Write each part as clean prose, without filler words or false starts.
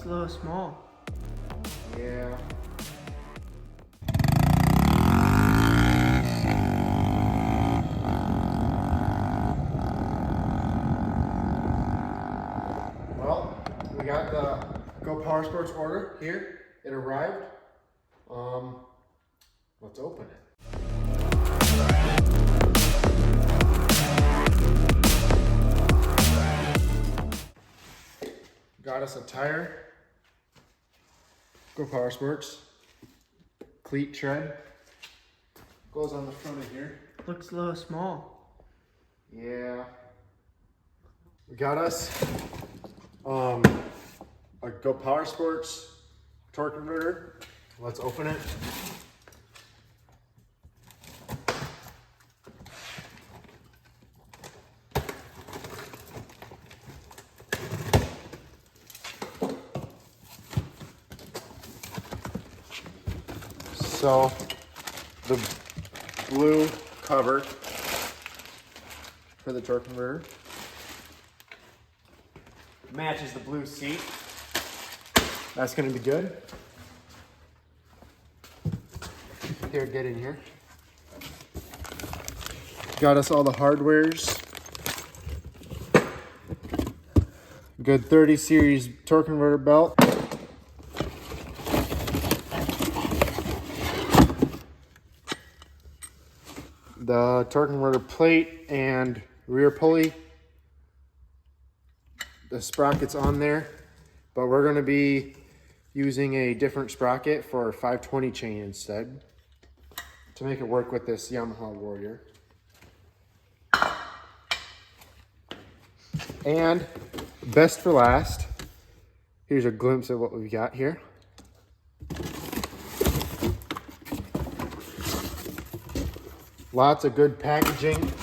a little small. Yeah. Well, we got the Go Power Sports order here. It arrived. Let's open it. Got us a tire. Go Power Sports. Cleat tread. Goes on the front of here. Looks a little small. Yeah. We got us a Go Power Sports torque converter. Let's open it. So the blue cover for the torque converter matches the blue seat. That's going to be good. Here, get in here. Got us all the hardwares. Good 30 series torque converter belt. The torque converter plate and rear pulley. The sprocket's on there, but we're going to be using a different sprocket for 520 chain instead to make it work with this Yamaha Warrior. And best for last, here's a glimpse of what we've got here. Lots of good packaging.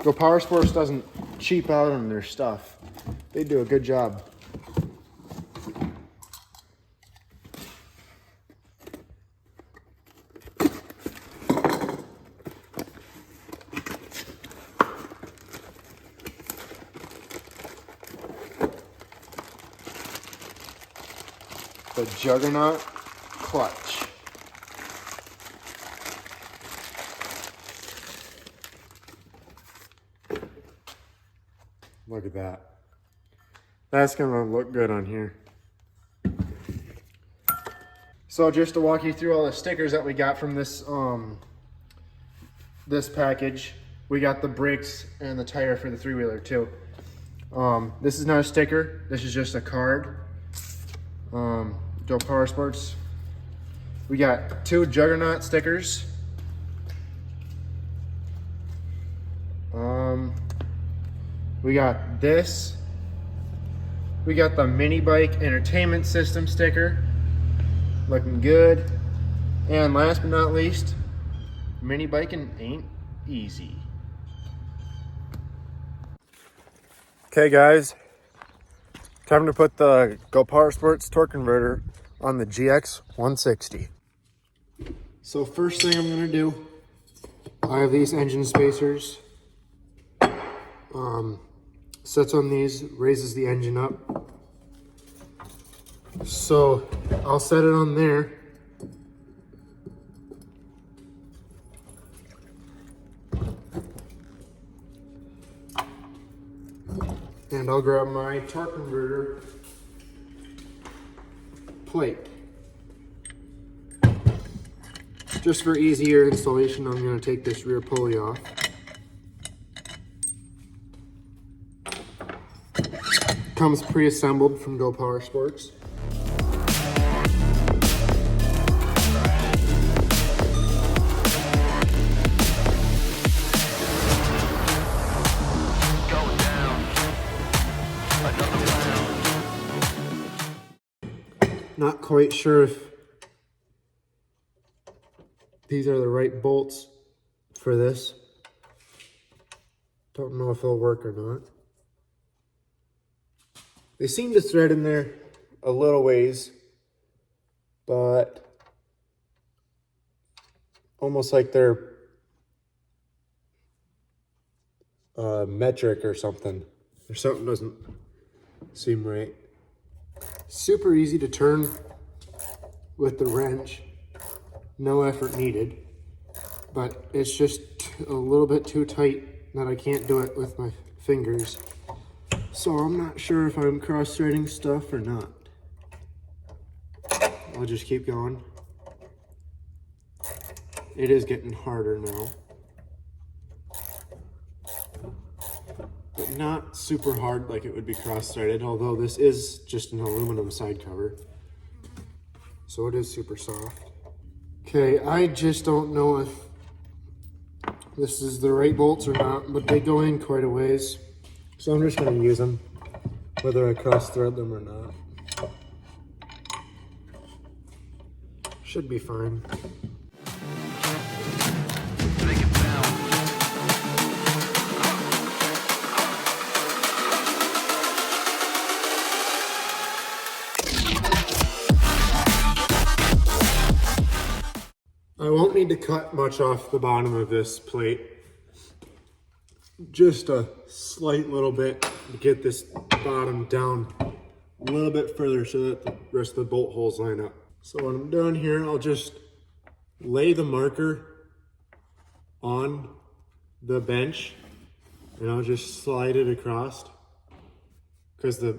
Go Power Sports doesn't cheap out on their stuff. They do a good job. The Juggernaut clutch. Look at that. That's gonna look good on here. So just to walk you through all the stickers that we got from this this package, we got the brakes and the tire for the three-wheeler too. This is not a sticker, this is just a card. Go Power Sports. We got 2 Juggernaut stickers. We got this. We got the mini bike entertainment system sticker. Looking good. And last but not least, mini biking ain't easy. Okay guys, time to put the Go Power Sports torque converter on the GX 160. So first thing I'm gonna do, I have these engine spacers. Sets on these, raises the engine up. So I'll set it on there. And I'll grab my torque converter plate. Just for easier installation, I'm going to take this rear pulley off. Comes pre-assembled from Go Power Sports. Not quite sure if these are the right bolts for this. Don't know if they'll work or not. They seem to thread in there a little ways, but almost like they're metric or something. Or something doesn't seem right. Super easy to turn with the wrench. No effort needed. But it's just a little bit too tight that I can't do it with my fingers. So I'm not sure if I'm cross-threading stuff or not. I'll just keep going. It is getting harder now. But not super hard like it would be cross-threaded, although this is just an aluminum side cover. So it is super soft. Okay, I just don't know if this is the right bolts or not, but they go in quite a ways. So I'm just gonna use them, whether I cross-thread them or not. Should be fine. I won't need to cut much off the bottom of this plate. Just a slight little bit to get this bottom down a little bit further so that the rest of the bolt holes line up. So when I'm done here, I'll just lay the marker on the bench and I'll just slide it across, because the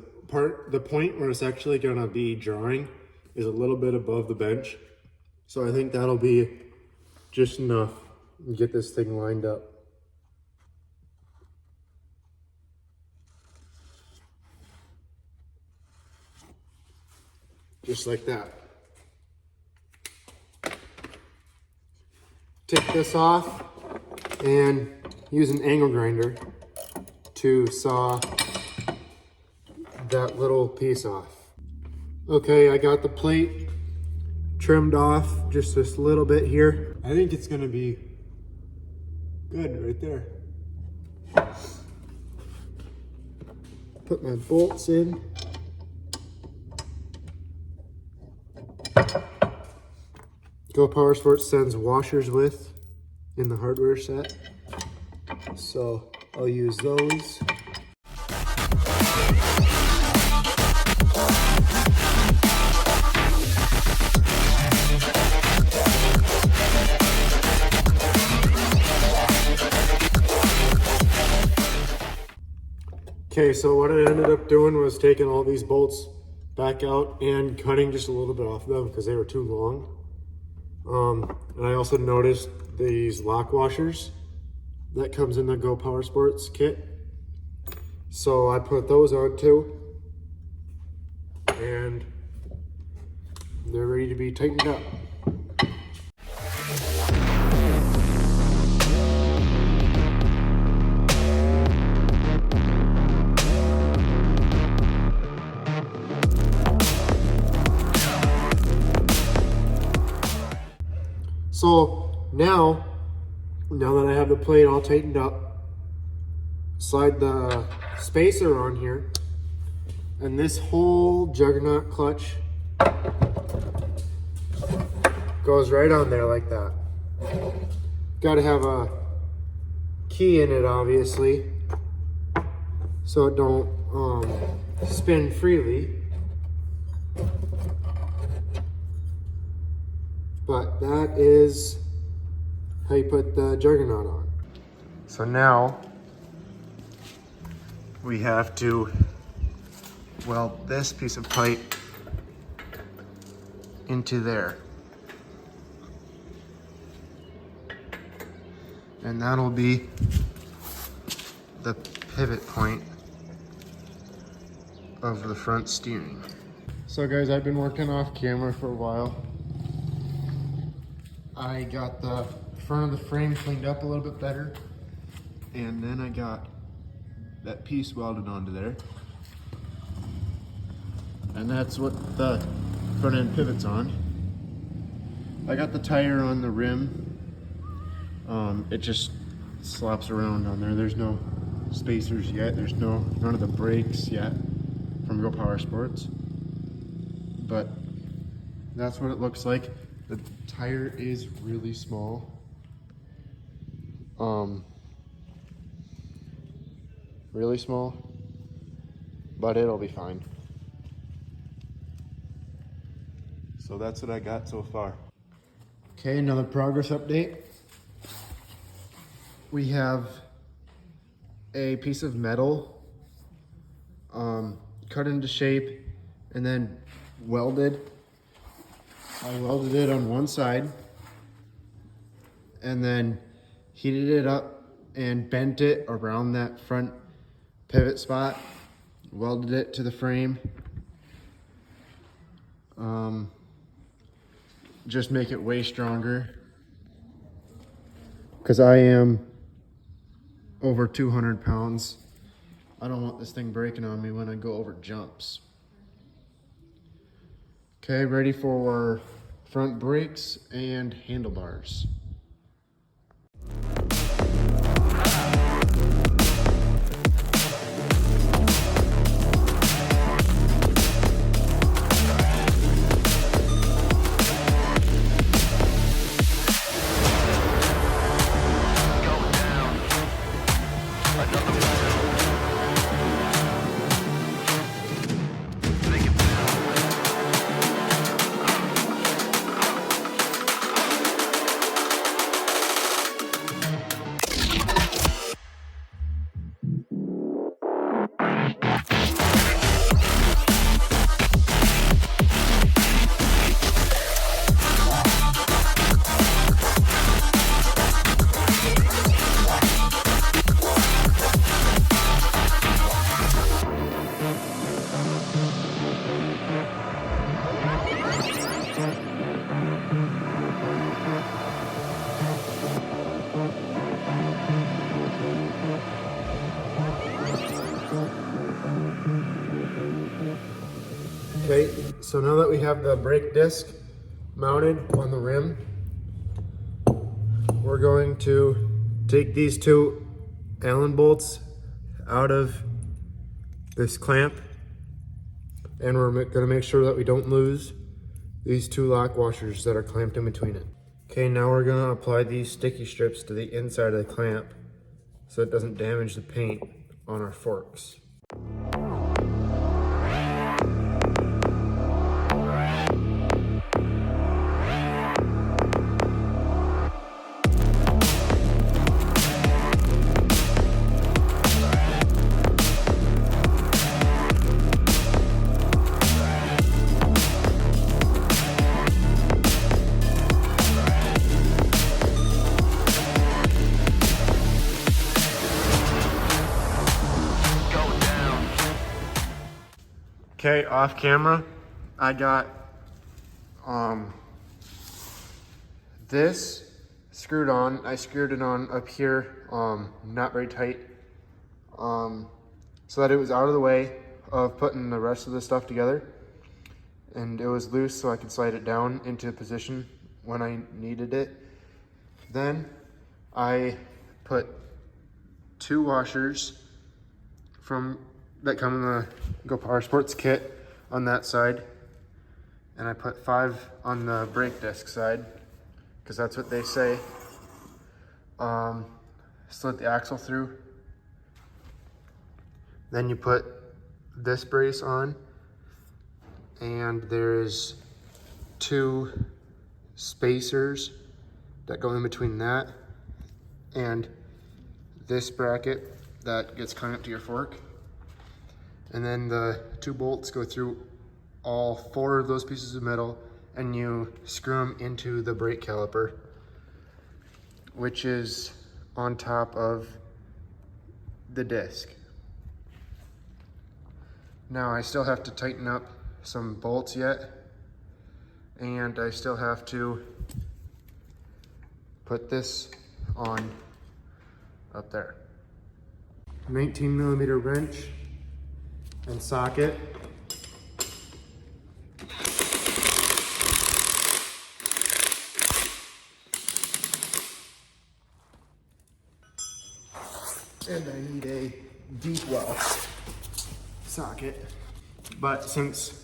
point where it's actually gonna be drawing is a little bit above the bench. So I think that'll be just enough to get this thing lined up. Just like that. Take this off and use an angle grinder to saw that little piece off. Okay, I got the plate trimmed off just this little bit here. I think it's gonna be good right there. Put my bolts in. Go Power Sports sends washers with in the hardware set, so I'll use those. Okay, so what I ended up doing was taking all these bolts back out and cutting just a little bit off of them because they were too long. And I also noticed these lock washers that comes in the Go Power Sports kit. So I put those on too. And they're ready to be tightened up. So now that I have the plate all tightened up, slide the spacer on here, and this whole juggernaut clutch goes right on there like that. Got to have a key in it, obviously, so it don't spin freely. But that is how you put the juggernaut on. So now we have to weld this piece of pipe into there. And that'll be the pivot point of the front steering. So guys, I've been working off camera for a while. I got the front of the frame cleaned up a little bit better, and then I got that piece welded onto there, and that's what the front end pivot's on. I got the tire on the rim. It just slaps around on there. There's no spacers yet. There's none of the brakes yet from Go Power Sports, but that's what it looks like. The tire is really small. Really small, but it'll be fine. So that's what I got so far. Okay, another progress update. We have a piece of metal cut into shape and then welded. I welded it on one side and then heated it up and bent it around that front pivot spot, welded it to the frame. Just make it way stronger because I am over 200 pounds. I don't want this thing breaking on me when I go over jumps. Okay, ready for front brakes and handlebars. Okay, so now that we have the brake disc mounted on the rim, we're going to take these two Allen bolts out of this clamp, and we're going to make sure that we don't lose these two lock washers that are clamped in between it. Okay, now we're going to apply these sticky strips to the inside of the clamp so it doesn't damage the paint on our forks. Okay, off camera, I got this screwed on. I screwed it on up here, not very tight, so that it was out of the way of putting the rest of the stuff together, and it was loose so I could slide it down into position when I needed it. Then I put two washers that come in the Go Power Sports kit on that side, and I put 5 on the brake disc side because that's what they say. Slid the axle through. Then you put this brace on, and there's 2 spacers that go in between that and this bracket that gets clamped to your fork. And then the 2 bolts go through all 4 of those pieces of metal, and you screw them into the brake caliper, which is on top of the disc. Now I still have to tighten up some bolts yet, and I still have to put this on up there. 19mm wrench and socket. And I need a deep well socket, but since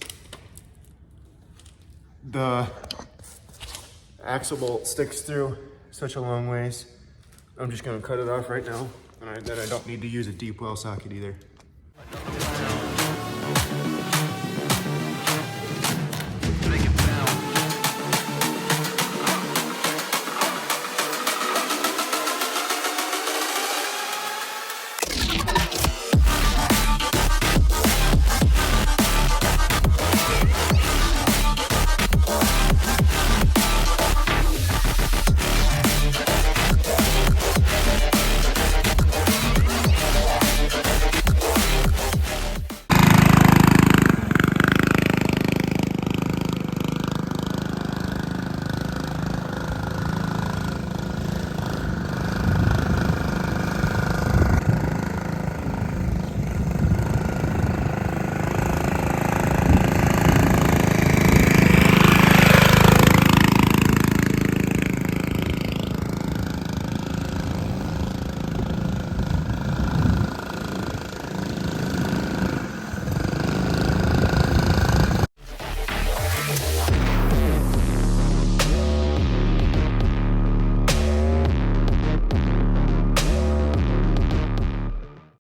the axle bolt sticks through such a long ways, I'm just gonna cut it off right now, and then I don't need to use a deep well socket either.